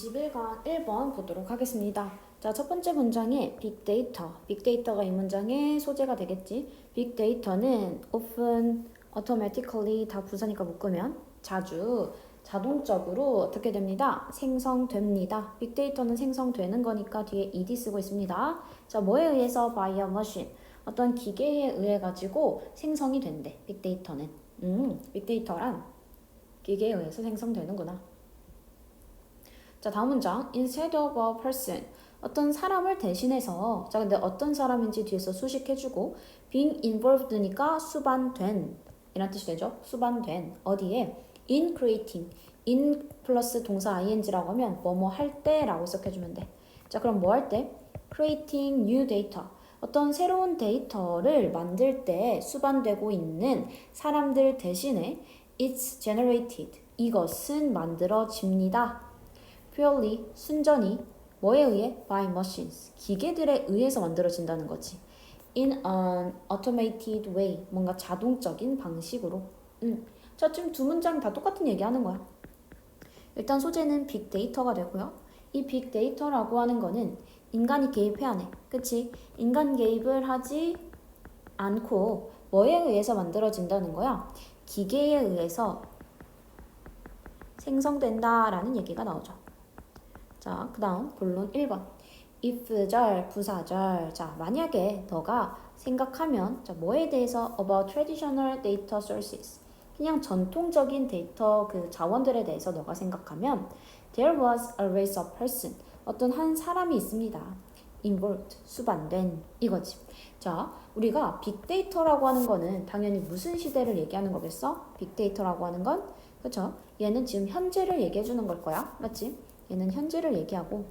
21과 1번 보도록 하겠습니다. 자, 첫 번째 문장에 빅데이터. 빅데이터가 이 문장의 소재가 되겠지. 빅데이터는 often, automatically 다 부사니까 묶으면 자주, 자동적으로 어떻게 됩니다? 생성됩니다. 빅데이터는 생성되는 거니까 뒤에 ed 쓰고 있습니다. 자, 뭐에 의해서 by a machine. 어떤 기계에 의해 가지고 생성이 된대. 빅데이터는. 빅데이터란 기계에 의해서 생성되는구나. 자, 다음 문장. Instead of a person. 어떤 사람을 대신해서. 자, 근데 어떤 사람인지 뒤에서 수식해주고 being involved니까 수반된 이란 뜻이 되죠. 수반된. 어디에? In creating. in 플러스 동사 ing라고 하면 뭐뭐 할 때라고 해석해주면 돼. 자, 그럼 뭐 할 때? Creating new data. 어떤 새로운 데이터를 만들 때 수반되고 있는 사람들 대신에 it's generated. 이것은 만들어집니다. purely, 순전히 뭐에 의해? by machines, 기계들에 의해서 만들어진다는 거지. in an automated way, 뭔가 자동적인 방식으로. 자, 지금 두 문장 다 똑같은 얘기하는 거야. 일단 소재는 빅데이터가 되고요. 이 빅데이터라고 하는 거는 인간이 개입해야 해. 그치? 인간 개입을 하지 않고 뭐에 의해서 만들어진다는 거야? 기계에 의해서 생성된다라는 얘기가 나오죠. 자, 그 다음 본론 1번. if절, 부사절. 자, 만약에 너가 생각하면 자, 뭐에 대해서 about traditional data sources. 그냥 전통적인 데이터 그 자원들에 대해서 너가 생각하면 there was always a person. 어떤 한 사람이 있습니다. involved, 수반된 이거지. 자, 우리가 빅데이터라고 하는 거는 당연히 무슨 시대를 얘기하는 거겠어? 빅데이터라고 하는 건 그렇죠? 얘는 지금 현재를 얘기해 주는 걸 거야. 맞지? 얘는 현재를 얘기하고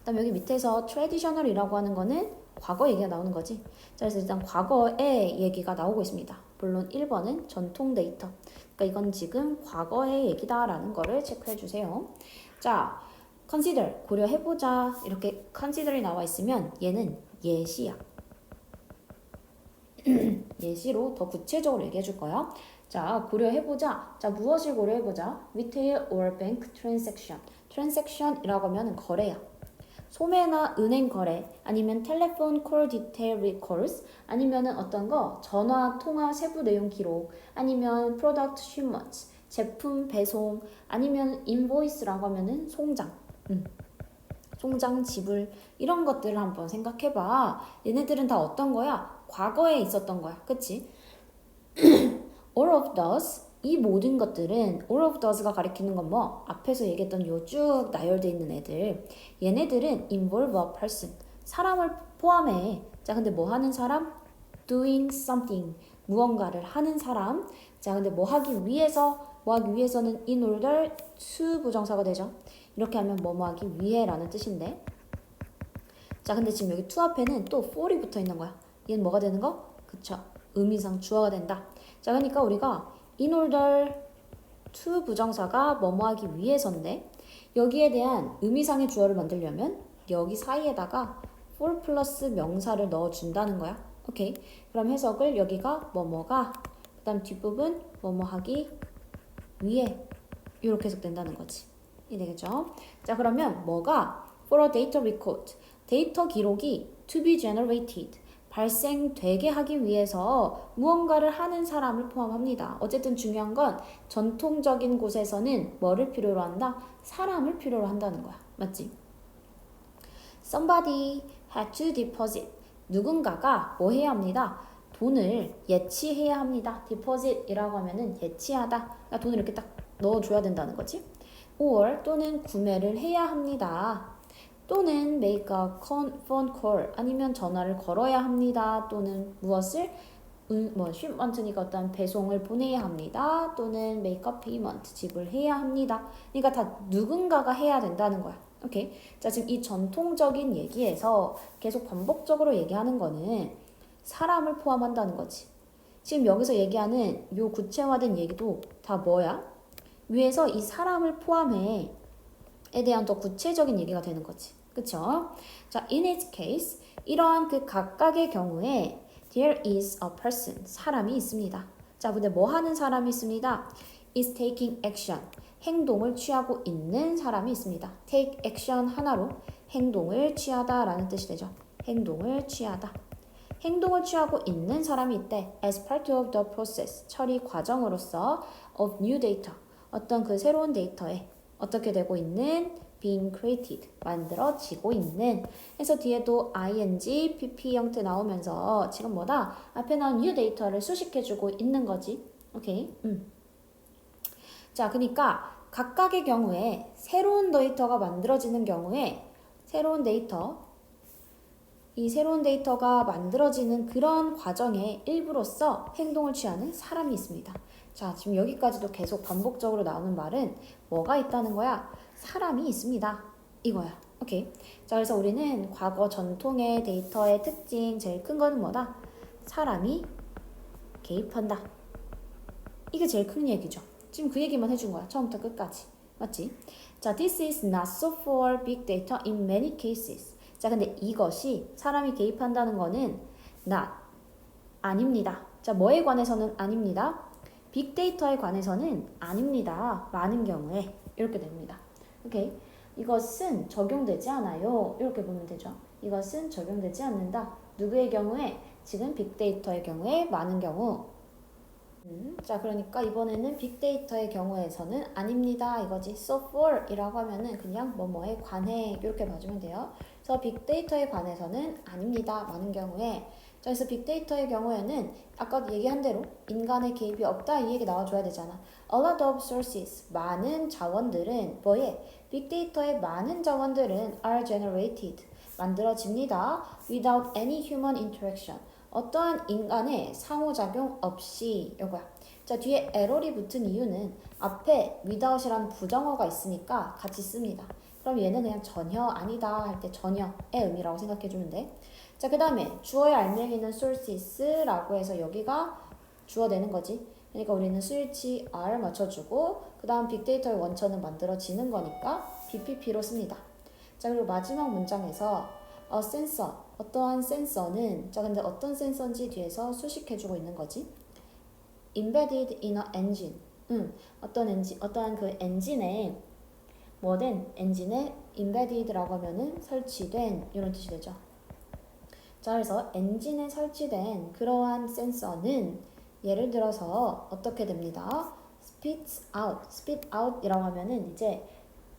그다음 여기 밑에서 traditional이라고 하는 거는 과거 얘기가 나오는 거지. 자, 그래서 일단 과거의 얘기가 나오고 있습니다. 물론 1번은 전통 데이터. 그러니까 이건 지금 과거의 얘기다라는 거를 체크해 주세요. 자, consider, 고려해보자. 이렇게 consider이 나와 있으면 얘는 예시야. 예시로 더 구체적으로 얘기해 줄 거야. 자, 고려해보자. 자, 무엇을 고려해보자? Retail or bank transaction. transaction이라고 하면 거래야. 소매나 은행 거래, 아니면 텔레폰 콜 디테일 리콜스, 아니면은 어떤 거 전화 통화 세부 내용 기록, 아니면 프로덕트 shipments, 제품 배송, 아니면 인보이스라고 하면은 송장. 송장 지불 이런 것들을 한번 생각해봐. 얘네들은 다 어떤 거야? 과거에 있었던 거야. 그치? all of those 이 모든 것들은 all of those가 가리키는 건 뭐? 앞에서 얘기했던 요 쭉 나열되어 있는 애들 얘네들은 involve a person 사람을 포함해. 자, 근데 뭐 하는 사람? doing something 무언가를 하는 사람. 자, 근데 뭐 하기 위해서 뭐 하기 위해서는 in order to 부정사가 되죠. 이렇게 하면 뭐 하기 위해 라는 뜻인데 자, 근데 지금 여기 to 앞에는 또 for이 붙어 있는 거야. 얘는 뭐가 되는 거? 그쵸, 의미상 주어가 된다. 자, 그러니까 우리가 in order to 부정사가 뭐뭐 하기 위해서인데 여기에 대한 의미상의 주어를 만들려면 여기 사이에다가 for 플러스 명사를 넣어준다는 거야. 오케이. 그럼 해석을 여기가 뭐뭐가 그 다음 뒷부분 뭐뭐 하기 위해 이렇게 해석된다는 거지. 이해되겠죠? 자, 그러면 뭐가 for a data record 데이터 기록이 to be generated 발생되게 하기 위해서 무언가를 하는 사람을 포함합니다. 어쨌든 중요한 건 전통적인 곳에서는 뭐를 필요로 한다? 사람을 필요로 한다는 거야. 맞지? Somebody had to deposit. 누군가가 뭐 해야 합니다? 돈을 예치해야 합니다. deposit이라고 하면은 예치하다. 그러니까 돈을 이렇게 딱 넣어줘야 된다는 거지. or 또는 구매를 해야 합니다. 또는 make a phone call 아니면 전화를 걸어야 합니다. 또는 무엇을 shipment니까 어떤 배송을 보내야 합니다. 또는 make a payment 지불해야 합니다. 그러니까 다 누군가가 해야 된다는 거야. 오케이. 자, 지금 이 전통적인 얘기에서 계속 반복적으로 얘기하는 거는 사람을 포함한다는 거지. 지금 여기서 얘기하는 요 구체화된 얘기도 다 뭐야? 위에서 이 사람을 포함해 에 대한 더 구체적인 얘기가 되는 거지. 그쵸? 자, in its case, 이러한 그 각각의 경우에 there is a person, 사람이 있습니다. 자, 근데 뭐 하는 사람이 있습니다? is taking action, 행동을 취하고 있는 사람이 있습니다. take action 하나로 행동을 취하다 라는 뜻이 되죠. 행동을 취하다. 행동을 취하고 있는 사람이 있대. as part of the process, 처리 과정으로서 of new data, 어떤 그 새로운 데이터에 어떻게 되고 있는 being created, 만들어지고 있는. 그래서 뒤에도 ing, pp 형태 나오면서 지금 뭐다? 앞에 나온 new data를 수식해주고 있는 거지. 오케이. 자, 그러니까 각각의 경우에 새로운 데이터가 만들어지는 경우에 이 새로운 데이터가 만들어지는 그런 과정의 일부로서 행동을 취하는 사람이 있습니다. 자, 지금 여기까지도 계속 반복적으로 나오는 말은 뭐가 있다는 거야? 사람이 있습니다. 이거야. 오케이. 자, 그래서 우리는 과거 전통의 데이터의 특징 제일 큰 거는 뭐다? 사람이 개입한다. 이게 제일 큰 얘기죠. 지금 그 얘기만 해준 거야. 처음부터 끝까지. 맞지? 자, this is not so for big data in many cases. 자, 근데 이것이 사람이 개입한다는 거는 not, 아닙니다. 자, 뭐에 관해서는 아닙니다. 빅데이터에 관해서는 아닙니다. 많은 경우에 이렇게 됩니다. 오케이? 이것은 적용되지 않아요. 이렇게 보면 되죠. 이것은 적용되지 않는다. 누구의 경우에? 지금 빅데이터의 경우에 많은 경우. 자, 그러니까 이번에는 빅데이터의 경우에서는 아닙니다. 이거지. so for 이라고 하면은 그냥 뭐뭐에 관해 이렇게 봐주면 돼요. 그래서 빅데이터에 관해서는 아닙니다. 많은 경우에. 자, 그래서 빅데이터의 경우에는 아까 얘기한 대로 인간의 개입이 없다 이 얘기 나와줘야 되잖아. A lot of sources, 많은 자원들은 뭐에? 빅데이터의 많은 자원들은 are generated, 만들어집니다. without any human interaction, 어떠한 인간의 상호작용 없이. 요거야. 자, 뒤에 에러리 붙은 이유는 앞에 without이라는 부정어가 있으니까 같이 씁니다. 그럼 얘는 그냥 전혀 아니다 할 때 전혀의 의미라고 생각해주면 돼. 자, 그 다음에 주어의 알맹이는 sources라고 해서 여기가 주어 되는 거지. 그러니까 우리는 스위치 R 맞춰주고 그 다음 빅데이터의 원천은 만들어지는 거니까 BPP로 씁니다. 자, 그리고 마지막 문장에서 sensor, 어떠한 센서는, 자, 근데 어떤 센서인지 뒤에서 수식해주고 있는 거지. embedded in a engine, 어떠한 그 엔진에 뭐된 엔진에 embedded라고 하면은 설치된 이런 뜻이 되죠. 자, 그래서 엔진에 설치된 그러한 센서는 예를 들어서 어떻게 됩니다. spits out이라고 하면은 이제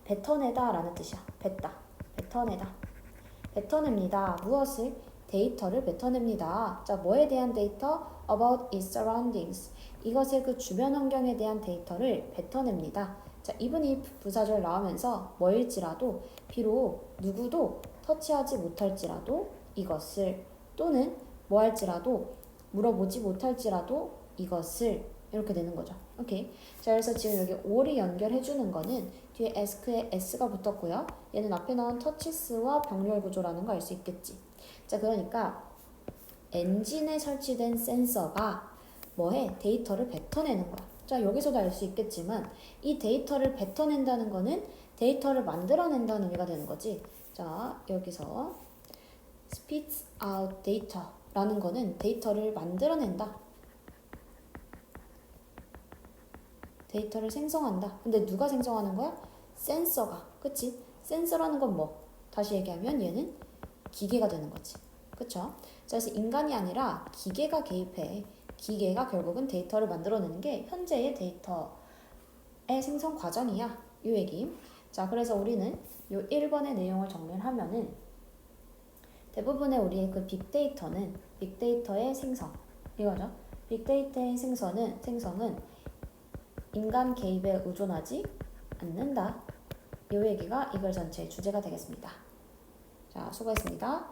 뱉어내다 라는 뜻이야. 뱉어냅니다. 무엇을? 데이터를 뱉어냅니다. 자, 뭐에 대한 데이터? about its surroundings, 이것의 그 주변 환경에 대한 데이터를 뱉어냅니다. 자, even if 부사절 나오면서 뭐일지라도, 비록 누구도 터치하지 못할지라도 이것을, 또는 뭐 할지라도, 물어보지 못할지라도 이것을, 이렇게 되는 거죠. 오케이. 자, 그래서 지금 여기 all이 연결해주는 거는 뒤에 ask에 s가 붙었고요. 얘는 앞에 나온 touches와 병렬 구조라는 거 알 수 있겠지. 자, 그러니까 엔진에 설치된 센서가 뭐해? 데이터를 뱉어내는 거야. 자, 여기서도 알 수 있겠지만 이 데이터를 뱉어낸다는 거는 데이터를 만들어낸다는 의미가 되는 거지. 자, 여기서 spits out data라는 거는 데이터를 만들어낸다. 데이터를 생성한다. 근데 누가 생성하는 거야? 센서가. 그치? 센서라는 건 뭐? 다시 얘기하면 얘는 기계가 되는 거지. 그쵸? 그래서 인간이 아니라 기계가 개입해. 기계가 결국은 데이터를 만들어내는 게 현재의 데이터의 생성 과정이야. 이 얘기. 자, 그래서 우리는 요 1번의 내용을 정리를 하면은 대부분의 우리의 그 빅데이터는 빅데이터의 생성. 이거죠. 빅데이터의 생성은 인간 개입에 의존하지 않는다. 이 얘기가 이 글 전체의 주제가 되겠습니다. 자, 수고했습니다.